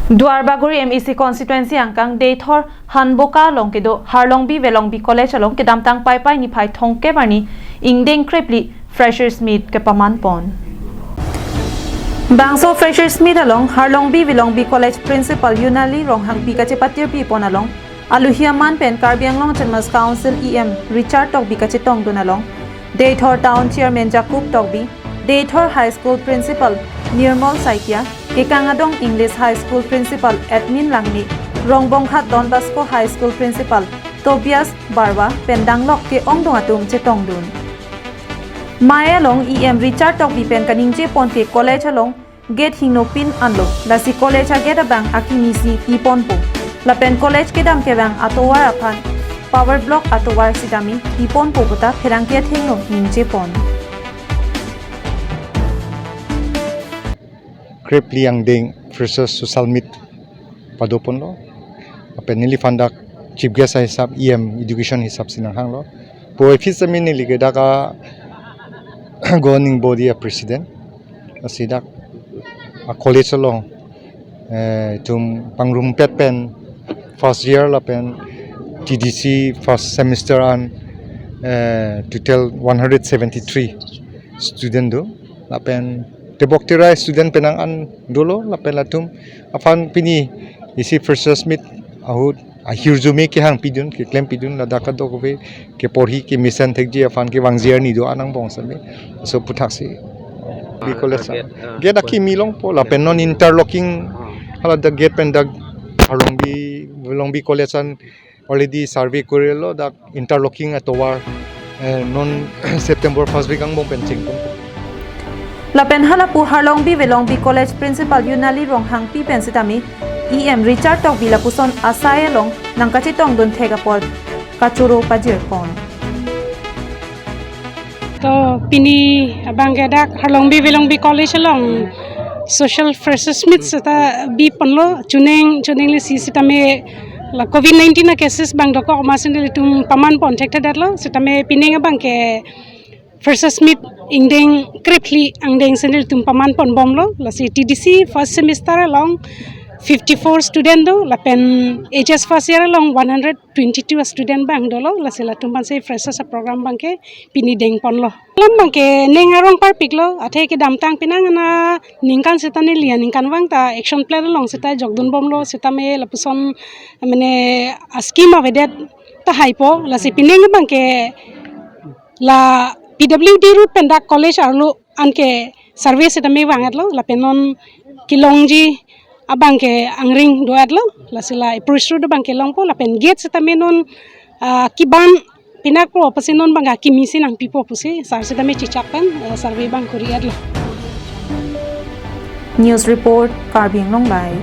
Duarbaguri MEC constituency angkang Deithor Hanboka longkedo Harlongbi Velongbi College along kedamtang pai ni pai thongke barni ingdeng krephli freshers meet Kepaman pon. Bangso freshers meet along Harlongbi Velongbi College principal Yunali Ronghangpi kacepatir pi pon along Aluhiaman pen Karbianglong Chenmas Council EM Richard Tokbi kacetong dun along Deithor Town Chairman Jacob Tokbi Deithor High School Principal Nirmal Saikia Kekangadong English High School Principal Admin Langni Rongbongkhat Don Bosco High School Principal Tobias Barwa Pendanglok ke Ongdong Atum Chetong Dun Maya Long EM Richard Tokbi pen kaningje pon ke college along Gate Hingno Pin Anlo Lasi college ageda bang Akinisi Iponpo La pen college kedam ke bang Atowar Apan Power Block Atowar Sidami Iponpo buta Perangke Hingno Ningje pon krephli ingdeng freshers social meet padopon lo apen nili fandak chief guest hisab EM education hisab sinang hang lo po office min nili ge daga governing body a president asidak a college lo tum pangrum pet pen first year la pen TDC first semester an total 173 student do la pen tebok tirai student penang an dolo lapel latum afan pini isi freshers meet ahut ahirjume ki hang pidun ki klem pidun ladaka dokobe ke porhi ki mission thekji afan ki wangjiar ni do anang bongsame so putaksi bi college get aki milong po lapen non interlocking hala the gate pen the Harlongbi Velongbi College an already survey korelo the interlocking atowar non September first week ang bong penching Lapen halapu Harlongbi Velongbi College Principal Yunali Ronghangpi pensitami EM Richard Tokbi lapuson asaya long nang kacitong dun thegapod kachuro pajir pon. To pini abanggadak Harlongbi Velongbi College along social freshers meet seta bi ponlo chuneng li sitame la COVID-19 na cases bang doko masin tum paman pon thekta datlo sitame pining abang ke freshers meet ingdeng krephli ingdeng sendiri tumpaman pon bomlo lasi TDC first semester along 54 student do lapen HS first year along 122 student bang dolo lasi la tumpan se freshers program bangke pini deng pon lo lam bangke nengarong par piklo athe ke damtang pinang na ningkan setane lian ningkan wang ta action plan along seta jogdun bomlo seta me lapuson mane scheme avedet ta hypo lasi pineng bangke la PWD route pendak college arlo anke survey seta me wangatlo la penon kilongji abangke angring doatlo la sila prusru do bangke longpo la pen gate seta menon kiban pinak pro pasinon banga kimisi nang pipo pusi sar seta me chichakan survey bang kuriadlo News report Karbinglong live